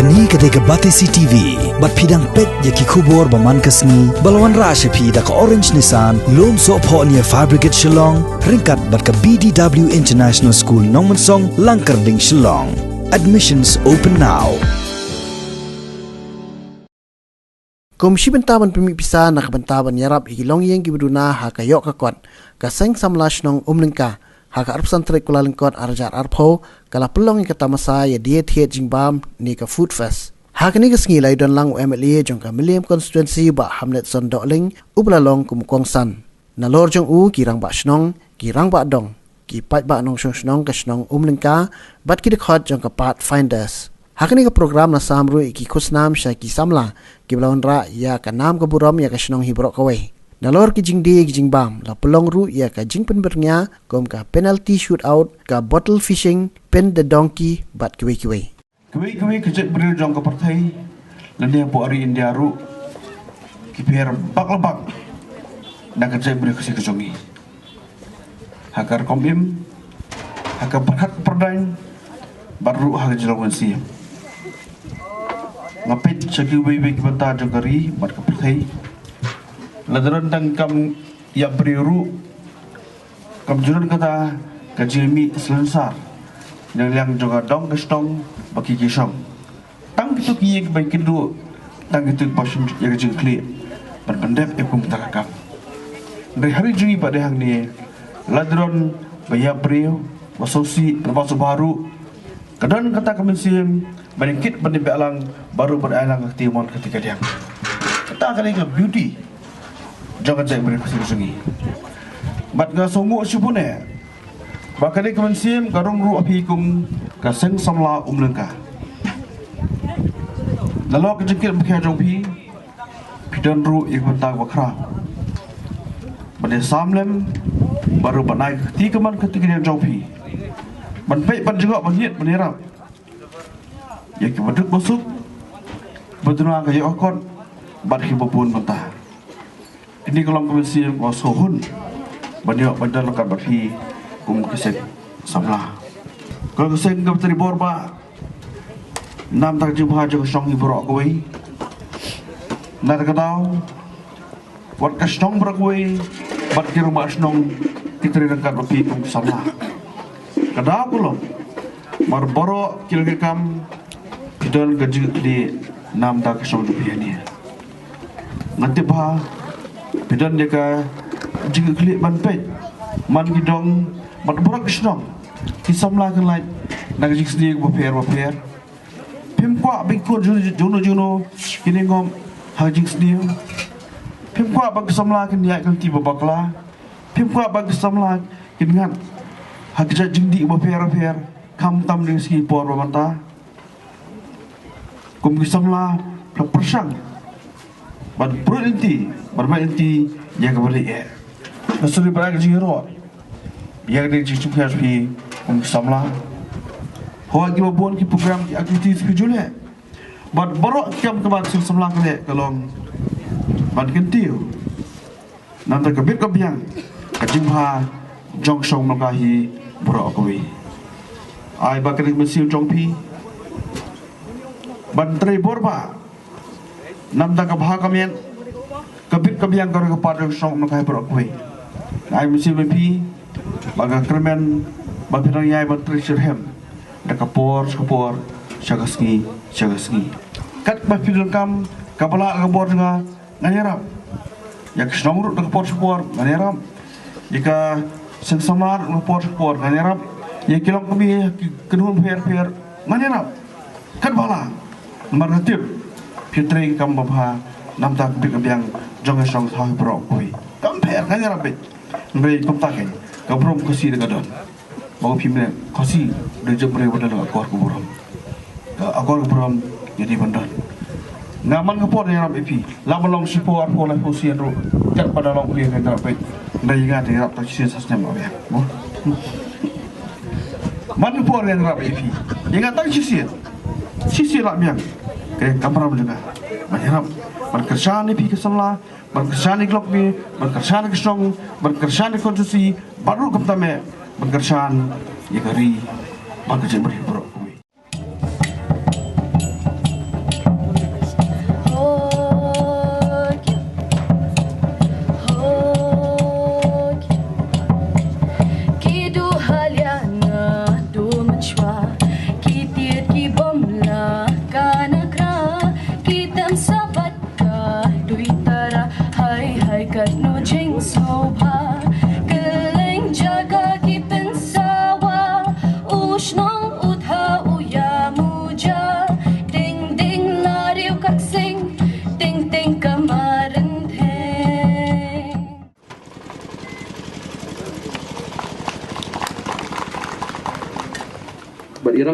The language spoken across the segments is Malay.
Kani ketika Batisi TV, bat pidang pet yaki kubur baman kasni, balawan rasha pi da ka Orange Nissan, lom so po niya Fabricate Shillong, ringkat bat ka BDW International School Nongmansong, Langkarding Shillong. Admissions open now. Komisi Bentaban Pemipisa nak Bentaban Yarab Igilong yang gibuduna haka yok kakot kaseng samlash nong umlingka haka arpsan trek kula lingkot arjar arpo kala pelong yang kata masa ya dia tiet jingbam ni ka food fest haka ni kesengi lai don lang MLA jong ka Milliam constituency ba Hamlet Son Dokling ublalong kumukong san nalor jong kirang ba shnong kirang ba dong ki pat ba nong shnong ka shnong umlingka bat ki dekhot jong ka pathfinders. Hakani ka program na samru iki kusnam sya ki samla ki blawan ra ya ka nam ka buram ya ka shnong hibrok kawai nalor ki jingdi ki jingbam la pelong ru ya ka jingpen bernya kom ka penalty shootout ka bottle fishing pen the donkey bat kiwe kiwe kejek beri jong ka partai lende po ari India ru ki per baklabak na kejek beri kasi kejongi hakar kombim hakar berhak perdain baru hak jelong si ngapit segi wewe ki banta jogari mat ka partai ladaran dang kam ya beriru kam jurun kata kajilmi selensar yang juga dong gestong baki kisong tang itu kiye ke baik kedua tang itu passion yang jengkli berbendep ikum takakam dari hari jui pada hang ni ladaran bayar beriu wasosi lepas baru kadang kata kemensiam bangkit bendep alang baru beralang timon ketika dia kata kali ke beauty jangan saya beri kesini. Mat ga songo sipune. Bakali kemensim garung ru api kum kaseng samla umlengka. Lalu kejengkit bukya jongpi pidan ru ikbentak wakra. Bade samlem baru banai tikaman ketika dia jongpi. Banpai ban juga bangiat menerap. Ya ki baduk masuk beduna ga yakon bad hibupun mentah. Ini kalau komisi wasohun banyak bandar lekat berfi kesek samlah. Kalau kesek ngap teri borba nam tak jumpa jo song ibrok koi. Nar kadau wat kasong brok koi bat ki rumah snong kitri lekat berfi samlah. Kadau kulo mar boro kilgekam kidol gaji di nam tak kasong rupiah ni. Nanti bah bidan dia ka jika klik ban pej man gidong man borak kisnong kisamla kan lai nak jik sedi baper pim kwa bingko juno kini ngom hajik sedi pim kwa bag samla kan ya kan tiba bakla pim kwa bag samla kin ngan hajja jingdi baper kam tam ding ski por bamanta kum kisamla persang ban inti bermain inti yang kembali ya. Nasuri beragam jiro yang dari jijuk HSP samla. Hawa kita buat ki program ki aktiviti spiritual. Ban borok kam kebat samla kale kalong ban kentiu. Nanti kebit kebiang kajimha jong song magahi borok kowe. Ai bakal mesil jongpi ban tre borba nam da kabha kamien kabit kabiang karo kepada song makai berokwe ai mesti bepi baga kremen bagirang yai batrisherhem da kapor syagasni kat bapidul kam kapala kabor nga nganerap yak snongru da kapor nganerap jika sengsamar kapor nganerap ya kilong kami kenun fer nganerap kat bala marhatib Putri kam babha nam tak big biang jong song thai brok koi kam pher kan rabet ngai kum takai ka brom kosi de gadon mau pimne kosi de jemre wadal akor ku brom ka akor ku brom jadi bandar ngaman ngapor ni rab epi la balong sipor pola posian ro kat pada long kuliah kan rabet ngai ga de rab tak sisi sasne ma ya mo man por ni rab epi ingat tak sisi rab biang kamera juga banyak berkerjaan di kesamla berkerjaan di klub ni berkerjaan di kesong berkerjaan di konstitusi baru keptame berkerjaan di kari bekerja berhibur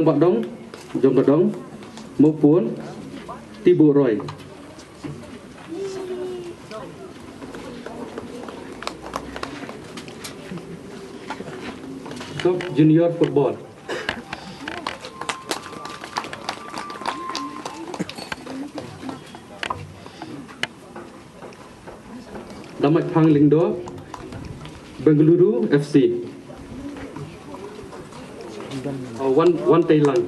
Bạc Đông, Jong Bạc Đông, maupun Tibuk Roy. Untuk junior football. Damat Phang Lingdo, Bengaluru FC. One Thailand.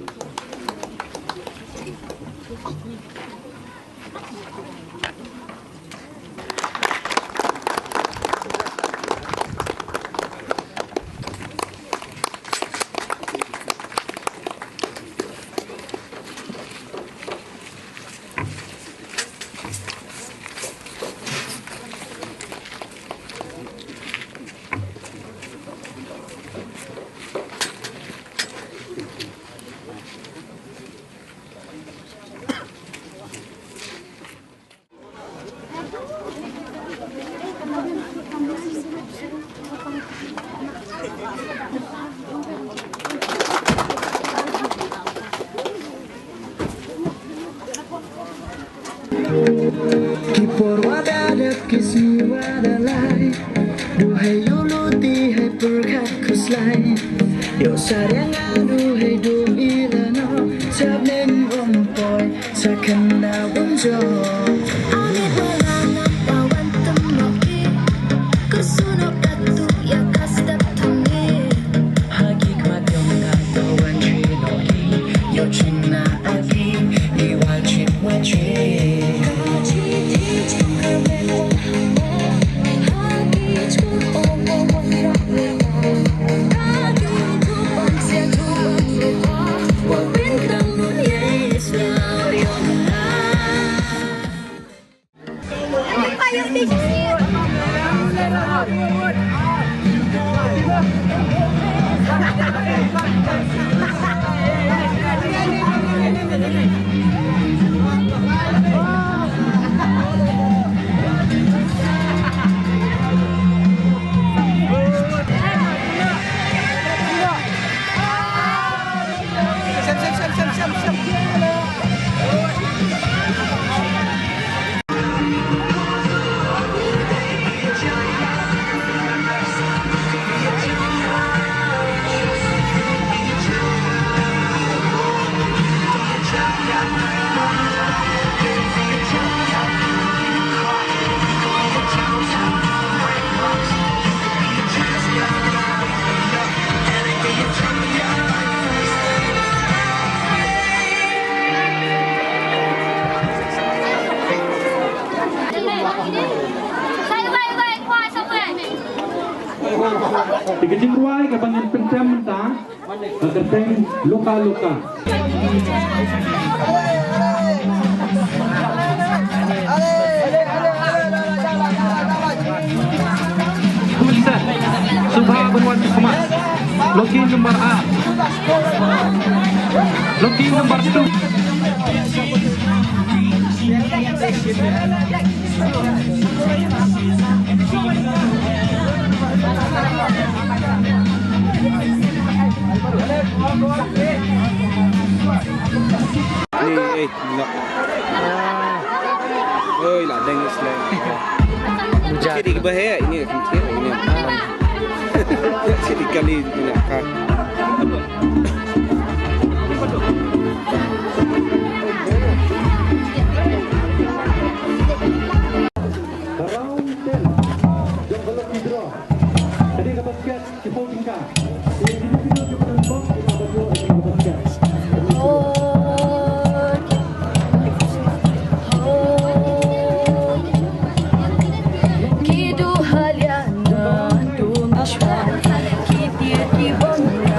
Kipor wadadat kismi wadalai Duhai yuluti hai perkat kuslai Yo sarang duhai dum ilano Sabnen ompoy sakanda bonjo Amit walana pawan temoki Kusunok datu ya kasdap tangi Hagik magyong katawan chinoki Yo china aki iwachit wachit Dikecil ruai kebanyakan pencam mentah, keteng luka-luka. Kulisan, Subha Benwan Kemas, Loki nomor A, Loki nomor 2. Lah dengan Islam. Jadi bahaya ini kemudian ini. Jadi kali ini kan. Kidu haliana tung ashwan Kitir di bongra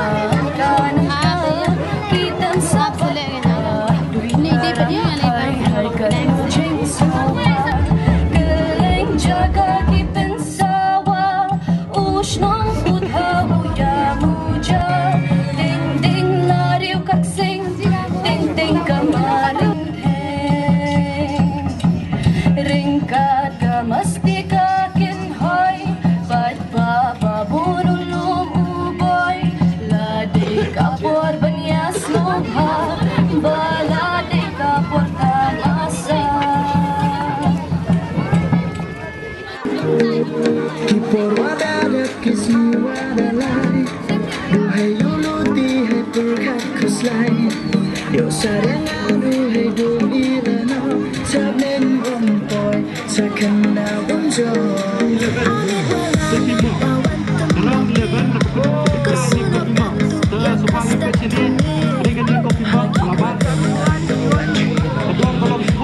Sayang aduh hidup irana Tak nengong boy Tak kena bonjol Amit malam bawan tempat Kesuruh batu yang kasih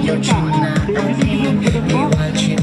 Yo cina ani Iwajib